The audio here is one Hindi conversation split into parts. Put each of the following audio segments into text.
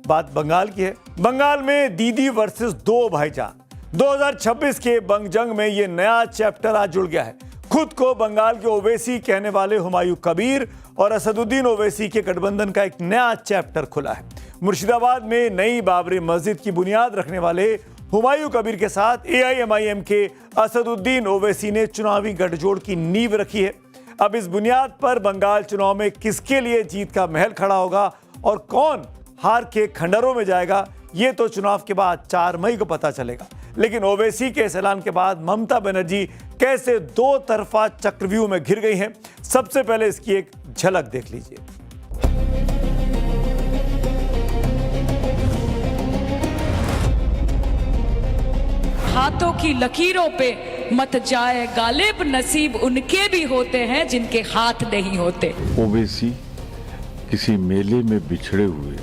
बात बंगाल की है। बंगाल में दीदी वर्सेस दो भाईजान 2026 के बंग जंग में ये नया चैप्टर आज जुड़ गया है। खुद को बंगाल के ओवैसी कहने वाले हुमायूं कबीर और असदुद्दीन ओवैसी के गठबंधन का एक नया चैप्टर खुला है। मुर्शिदाबाद में नई बाबरी मस्जिद की बुनियाद रखने वाले हुमायूं कबीर के साथ एआईएमआईएम के असदुद्दीन ओवैसी ने चुनावी गठजोड़ की नींव रखी है। अब इस बुनियाद पर बंगाल चुनाव में किसके लिए जीत का महल खड़ा होगा और कौन हार के खंडरों में जाएगा, ये तो चुनाव के बाद 4 मई को पता चलेगा। लेकिन ओवैसी के इस ऐलान के बाद ममता बनर्जी कैसे दो तरफा चक्रव्यूह में घिर गई हैं, सबसे पहले इसकी एक झलक देख लीजिए। हाथों की लकीरों पे मत जाए गालिब, नसीब उनके भी होते हैं जिनके हाथ नहीं होते। ओवैसी किसी मेले में बिछड़े हुए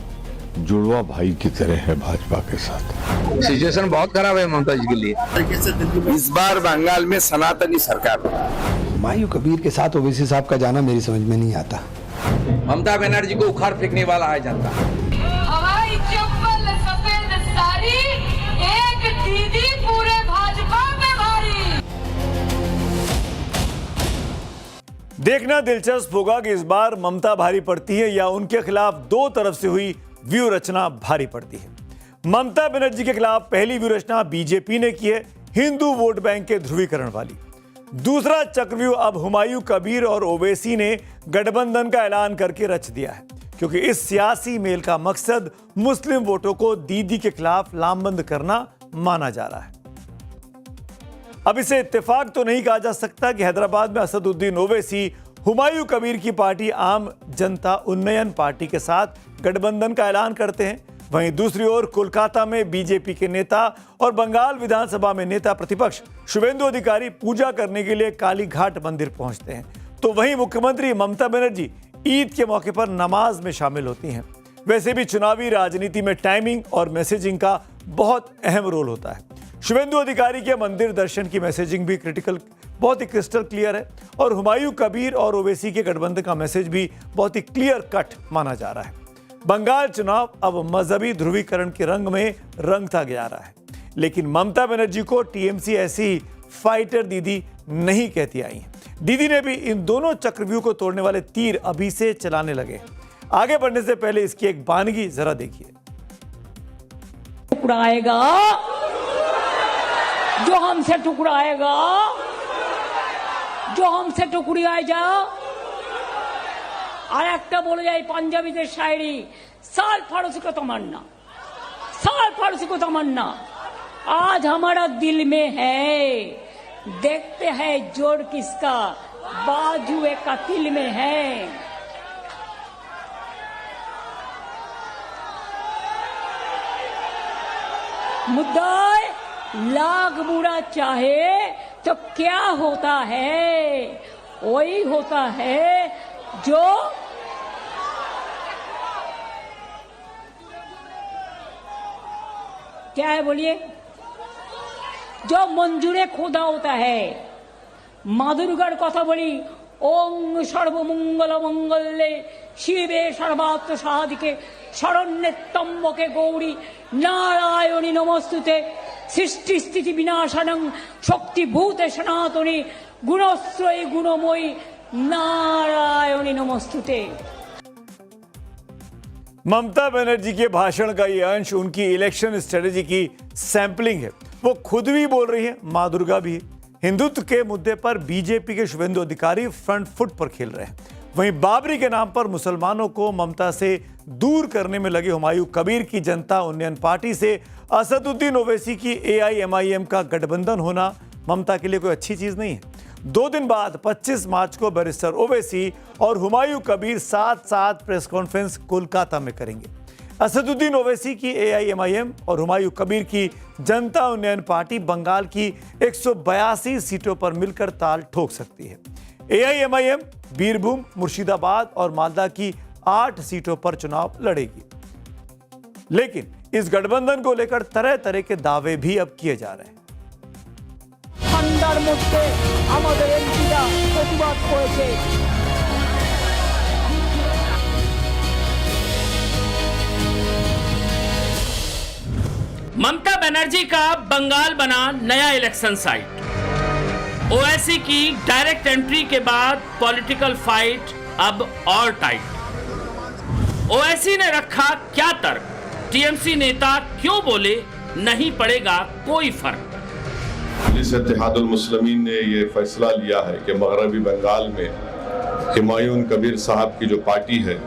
जुड़वा भाई की तरह है भाजपा के साथ। सिचुएशन बहुत खराब है ममता जी के लिए। इस बार बंगाल में सनातनी सरकार। हुमायूं कबीर के साथ ओवैसी साहब का जाना मेरी समझ में नहीं आता। ममता बनर्जी को उखाड़ फेंकने वाला है जनता। हवाई चप्पल सफेद साड़ी, एक दीदी पूरे भाजपा में भारी। देखना दिलचस्प होगा कि इस बार ममता भारी पड़ती है या उनके खिलाफ दो तरफ से हुई व्यू रचना भारी पड़ती है। ममता बनर्जी के खिलाफ पहली व्यू रचना बीजेपी ने की है, हिंदू वोट बैंक के ध्रुवीकरण वाली। दूसरा चक्रव्यूह अब हुमायूं कबीर और ओवैसी ने गठबंधन का ऐलान करके रच दिया है, क्योंकि इस सियासी मेल का मकसद मुस्लिम वोटों को दीदी के खिलाफ लामबंद करना माना जा रहा है। अब इसे इत्तेफाक तो नहीं कहा जा सकता कि हैदराबाद में असदुद्दीन ओवैसी हुमायूं कबीर की पार्टी आम जनता उन्नयन पार्टी के साथ गठबंधन का ऐलान करते हैं। वहीं दूसरी ओर कोलकाता में बीजेपी के नेता और बंगाल विधानसभा में नेता प्रतिपक्ष शुभेंदु अधिकारी पूजा करने के लिए काली घाट मंदिर पहुंचते हैं, तो वहीं मुख्यमंत्री ममता बनर्जी ईद के मौके पर नमाज में शामिल होती हैं। वैसे भी चुनावी राजनीति में टाइमिंग और मैसेजिंग का बहुत अहम रोल होता है। शुभेंदु अधिकारी के मंदिर दर्शन की मैसेजिंग भी बहुत ही क्रिस्टल क्लियर है और हुमायूं कबीर और ओवैसी के गठबंधन का मैसेज भी बहुत ही क्लियर कट माना जा रहा है। बंगाल चुनाव अब मजहबी ध्रुवीकरण के रंग में रंगता जा रहा है, लेकिन ममता बनर्जी को टीएमसी ऐसी फाइटर दीदी नहीं कहती आई है। दीदी ने भी इन दोनों चक्रव्यूह को तोड़ने वाले तीर अभी से चलाने लगे। आगे बढ़ने से पहले इसकी एक बानगी जरा देखिए। टुकड़ाएगा जो हमसे टुकड़ाएगा, जो हमसे टुकड़ियाए जाओ। আর একটা বলে যায় পাঞ্জাবিদের শায়রি, साल फारूसी को तमन्ना, साल फारूसी को तमन्ना आज हमारा दिल में है, देखते हैं जोड़ किसका बाजुए कतिल में है। मुद्दा लाख बुरा चाहे तो क्या होता है, वही होता है जो क्या है बोलिए, जो मंजूरे खुदा होता है। माँ दुर्गार कथा बोली, ओम सर्वमंगल मंगल्ये शिवे सर्वार्थ साधिके शरण्ये त्र्यंबके गौरी नारायणी नमस्तुते सृष्टि स्थिति विनाशनं शक्तिभूते सनातनी गुणश्रयी गुणमयी नारायणी नमस्तुते। ममता बनर्जी के भाषण का ये अंश उनकी इलेक्शन स्ट्रेटेजी की सैंपलिंग है। वो खुद भी बोल रही है, मां दुर्गा भी। हिंदुत्व के मुद्दे पर बीजेपी के शुभेंदु अधिकारी फ्रंट फुट पर खेल रहे हैं। वहीं बाबरी के नाम पर मुसलमानों को ममता से दूर करने में लगे हुमायूं कबीर की जनता उन्नयन पार्टी से असदुद्दीन ओवैसी की एआईएमआईएम का गठबंधन होना ममता के लिए कोई अच्छी चीज नहीं है। 2 दिन बाद 25 मार्च को बैरिस्टर ओवैसी और हुमायूं कबीर साथ साथ प्रेस कॉन्फ्रेंस कोलकाता में करेंगे। असदुद्दीन ओवैसी की एआईएमआईएम और हुमायूं कबीर की जनता उन्नयन पार्टी बंगाल की 182 सीटों पर मिलकर ताल ठोक सकती है। एआईएमआईएम बीरभूम, मुर्शिदाबाद और मालदा की 8 सीटों पर चुनाव लड़ेगी। लेकिन इस गठबंधन को लेकर तरह तरह के दावे भी अब किए जा रहे हैं। ঠান্ডার মধ্যে আমাদের এমপিরা প্রতিবাদ করেছে। ममता बनर्जी का बंगाल बना नया इलेक्शन साइट। ओवैसी की डायरेक्ट एंट्री के बाद पॉलिटिकल फाइट अब और टाइट। ओवैसी ने रखा क्या तर्क, टीएमसी नेता क्यों बोले नहीं पड़ेगा कोई फर्क। मजलिस इत्तेहादुल मुस्लिमीन ने ये फैसला लिया है कि मगरबी बंगाल में हुमायूं कबीर साहब की जो पार्टी है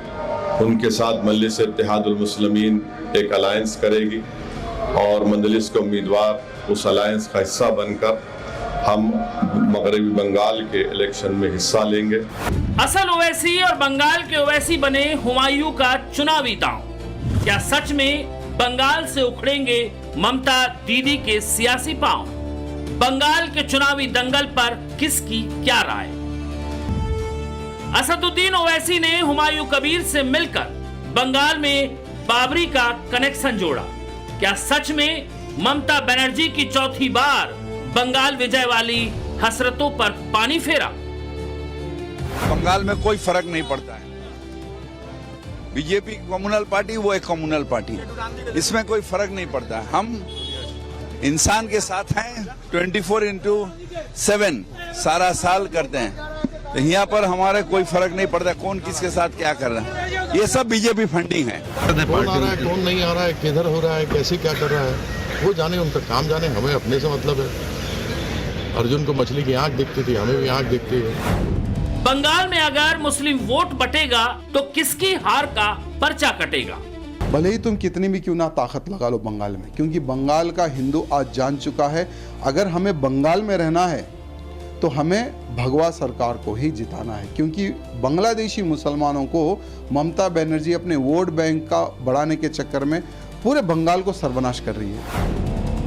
उनके साथ मजलिस इत्तेहादुल मुस्लिमीन एक अलायंस करेगी और मजलिस के उम्मीदवार उस अलायंस का हिस्सा बनकर हम मगरबी बंगाल के इलेक्शन में हिस्सा लेंगे। असल ओवैसी और बंगाल के ओवैसी बने हुमायूं का चुनावी दांव। क्या सच में बंगाल से उखड़ेंगे ममता दीदी के सियासी पांव? बंगाल के चुनावी दंगल पर किसकी क्या राय? असदुद्दीन ओवैसी ने हुमायूं कबीर से मिलकर बंगाल में बाबरी का कनेक्शन जोड़ा। क्या सच में ममता बनर्जी की चौथी बार बंगाल विजय वाली हसरतों पर पानी फेरा? बंगाल में कोई फर्क नहीं पड़ता है। बीजेपी कम्युनल पार्टी, वो एक कम्युनल पार्टी, इसमें कोई फर्क नहीं पड़ता है। हम इंसान के साथ हैं, 24/7 सारा साल करते हैं। तो यहाँ पर हमारे कोई फर्क नहीं पड़ता कौन किसके साथ क्या कर रहा है। ये सब बीजेपी फंडिंग है। कौन आ रहा है कौन नहीं आ रहा है, किधर हो रहा है, कैसे क्या कर रहा है, वो जाने, उनका काम जाने, हमें अपने से मतलब है। अर्जुन को मछली की आंख दिखती थी, हमें भी आंख दिखती है। बंगाल में अगर मुस्लिम वोट बटेगा तो किसकी हार का पर्चा कटेगा? भले ही तुम कितनी भी क्यों ना ताकत लगा लो बंगाल में, क्योंकि बंगाल का हिंदू आज जान चुका है अगर हमें बंगाल में रहना है तो हमें भगवा सरकार को ही जिताना है। क्योंकि बांग्लादेशी मुसलमानों को ममता बनर्जी अपने वोट बैंक का बढ़ाने के चक्कर में पूरे बंगाल को सर्वनाश कर रही है।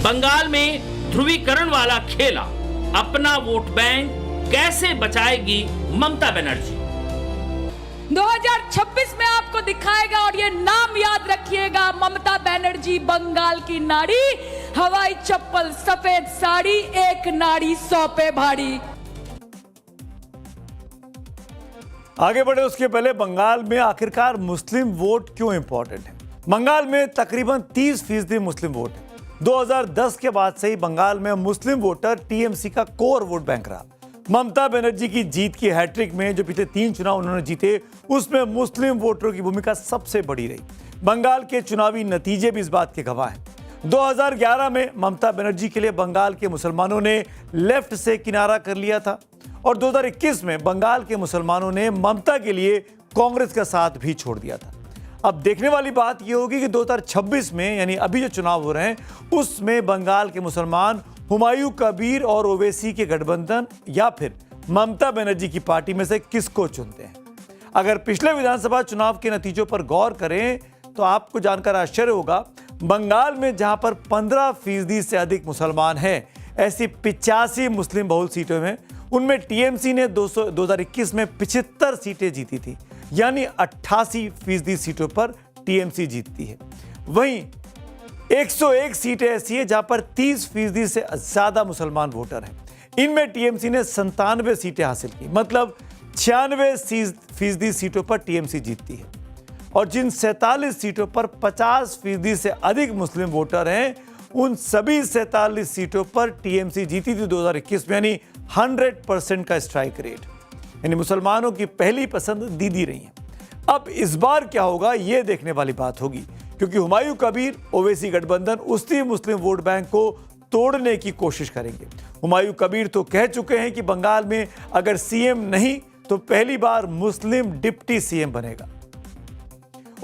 बंगाल में ध्रुवीकरण वाला खेला, अपना वोट बैंक कैसे बचाएगी ममता बनर्जी? 2026 में आपको दिखाएगा और ये नाम याद रखिएगा, ममता बनर्जी बंगाल की नारी, हवाई चप्पल सफेद साड़ी, एक नारी 100 पे भारी। आगे बढ़े उसके पहले बंगाल में आखिरकार मुस्लिम वोट क्यों इंपॉर्टेंट है? बंगाल में तकरीबन 30% मुस्लिम वोट है। 2010 के बाद से ही बंगाल में मुस्लिम वोटर टीएमसी का कोर वोट बैंक रहा। ममता बनर्जी की जीत की हैट्रिक में जो पिछले 3 चुनाव उन्होंने जीते, उसमें मुस्लिम वोटरों की भूमिका सबसे बड़ी रही। बंगाल के चुनावी नतीजे भी इस बात के गवाह हैं। 2011 में ममता बनर्जी के लिए बंगाल के मुसलमानों ने लेफ्ट से किनारा कर लिया था और 2021 में बंगाल के मुसलमानों ने ममता के लिए कांग्रेस का साथ भी छोड़ दिया था। अब देखने वाली बात यह होगी कि 2026 में, यानी अभी जो चुनाव हो रहे हैं, उसमें बंगाल के मुसलमान हुमायूं कबीर और ओवैसी के गठबंधन या फिर ममता बनर्जी की पार्टी में से किसको चुनते हैं। अगर पिछले विधानसभा चुनाव के नतीजों पर गौर करें तो आपको जानकर आश्चर्य होगा, बंगाल में जहां पर 15% से अधिक मुसलमान हैं, ऐसी 85 मुस्लिम बहुल सीटों में, उनमें टीएमसी ने 2021 में 75 सीटें जीती थी, यानी 88% सीटों पर टीएमसी जीतती है। वहीं 101 सीटें ऐसी है जहां पर 30% से ज्यादा मुसलमान वोटर हैं। इनमें टीएमसी ने 97 सीटें हासिल की, मतलब 96% सीटों पर टीएमसी जीतती है। और जिन 47 सीटों पर 50% से अधिक मुस्लिम वोटर हैं, उन सभी 47 सीटों पर टीएमसी जीती थी 2021 में, यानी 100% का स्ट्राइक रेट, यानी मुसलमानों की पहली पसंद दीदी रही है। अब इस बार क्या होगा, यह देखने वाली बात होगी, क्योंकि हुमायूं कबीर ओवैसी गठबंधन उसी मुस्लिम वोट बैंक को तोड़ने की कोशिश करेंगे। हुमायूं कबीर तो कह चुके हैं कि बंगाल में अगर सीएम नहीं तो पहली बार मुस्लिम डिप्टी सीएम बनेगा।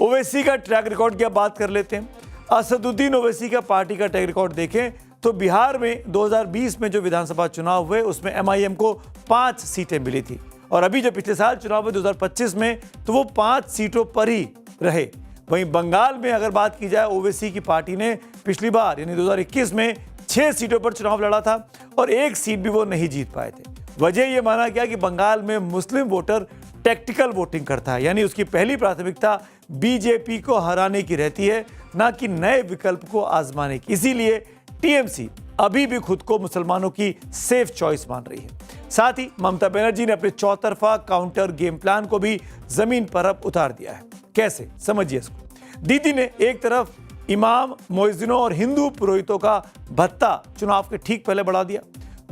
ओवैसी का ट्रैक रिकॉर्ड की बात कर लेते हैं। असदुद्दीन ओवैसी का पार्टी का ट्रैक रिकॉर्ड देखें तो बिहार में 2020 में जो विधानसभा चुनाव हुए उसमें एमआईएम को 5 सीटें मिली थी, और अभी जो पिछले साल चुनाव हुए 2025 में, तो वो 5 सीटों पर ही रहे। वहीं बंगाल में अगर बात की जाए, ओवैसी की पार्टी ने पिछली बार यानी 2021 में 6 सीटों पर चुनाव लड़ा था और 1 सीट भी वो नहीं जीत पाए थे। वजह यह माना गया कि बंगाल में मुस्लिम वोटर टैक्टिकल वोटिंग करता है, यानी उसकी पहली प्राथमिकता बीजेपी को हराने की रहती है, ना कि नए विकल्प को आजमाने की। इसीलिए टीएमसी अभी भी खुद को मुसलमानों की सेफ चॉइस मान रही है। साथ ही ममता बनर्जी ने अपने चौतरफा काउंटर गेम प्लान को भी जमीन पर अब उतार दिया है। कैसे, समझिए इसको। दीदी ने एक तरफ इमाम, मुअज्जिनों और हिंदू पुरोहितों का भत्ता चुनाव के ठीक पहले बढ़ा दिया।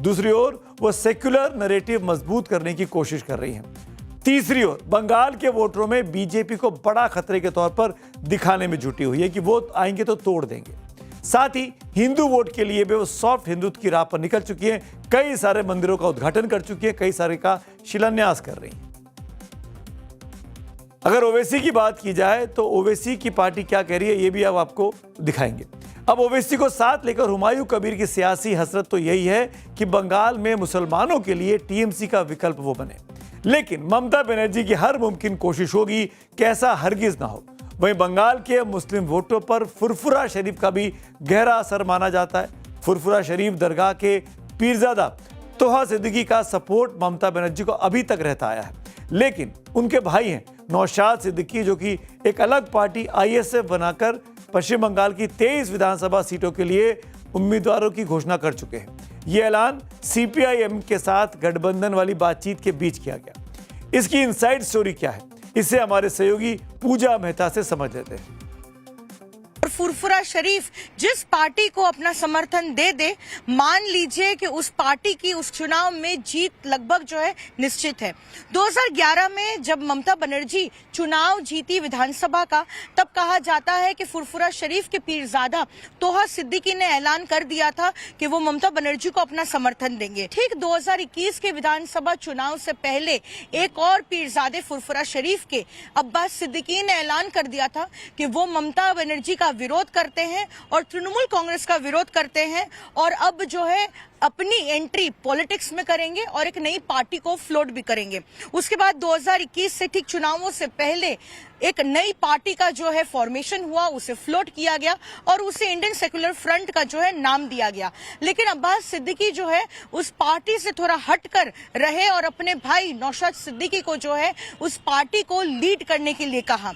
दूसरी ओर वो सेक्युलर नैरेटिव मजबूत करने की कोशिश कर रही हैं। तीसरी ओर बंगाल के वोटरों में बीजेपी को बड़ा खतरे के तौर पर दिखाने में जुटी हुई है कि वो आएंगे तो तोड़ देंगे। साथ ही हिंदू वोट के लिए भी वो सॉफ्ट हिंदुत्व की राह पर निकल चुकी हैं, कई सारे मंदिरों का उद्घाटन कर चुकी हैं, कई सारे का शिलान्यास कर रही हैं। अगर ओवैसी की बात की जाए तो ओवैसी की पार्टी क्या कह रही है ये भी अब आपको दिखाएंगे। अब ओवैसी को साथ लेकर हुमायूं कबीर की सियासी हसरत तो यही है कि बंगाल में मुसलमानों के लिए टीएमसी का विकल्प वो बने, लेकिन ममता बनर्जी की हर मुमकिन कोशिश होगी कि ऐसा हरगिज ना हो। वहीं बंगाल के मुस्लिम वोटों पर फुरफुरा शरीफ का भी गहरा असर माना जाता है। फुरफुरा शरीफ दरगाह के पीरजादा तोहा सिद्दीकी का सपोर्ट ममता बनर्जी को अभी तक रहता आया है, लेकिन उनके भाई हैं नौशाद सिद्दीकी जो कि एक अलग पार्टी आईएसएफ बनाकर पश्चिम बंगाल की 23 विधानसभा सीटों के लिए उम्मीदवारों की घोषणा कर चुके हैं। ये ऐलान सीपीआईएम के साथ गठबंधन वाली बातचीत के बीच किया गया। इसकी इनसाइड स्टोरी क्या है, इसे हमारे सहयोगी पूजा मेहता से समझ लेते हैं। फुरफुरा शरीफ जिस पार्टी को अपना समर्थन दे दे, मान लीजिए कि उस पार्टी की उस चुनाव में जीत लगभग जो है निश्चित है। 2011 में जब ममता बनर्जी चुनाव जीती विधानसभा का, तब कहा जाता है कि फुरफुरा शरीफ के पीरजादा तोहा सिद्दीकी ने ऐलान कर दिया था कि वो ममता बनर्जी को अपना समर्थन देंगे। ठीक 2021 के विधानसभा चुनाव से पहले एक और पीरजादे फुरफुरा शरीफ के अब्बास सिद्दीकी ने ऐलान कर दिया था कि वो ममता बनर्जी का विरोध करते हैं और तृणमूल कांग्रेस का विरोध करते हैं, और अब जो है अपनी एंट्री पॉलिटिक्स में करेंगे और एक नई पार्टी को फ्लोट भी करेंगे। उसके बाद 2021 से ठीक चुनावों से पहले एक नई पार्टी का जो है फॉर्मेशन हुआ, उसे फ्लोट किया गया और उसे इंडियन सेक्युलर फ्रंट का जो है नाम दिया गया। लेकिन अब्बास सिद्दीकी जो है उस पार्टी से थोड़ा हटकर रहे और अपने भाई नौशाद सिद्दीकी को जो है उस पार्टी को लीड करने के लिए कहा।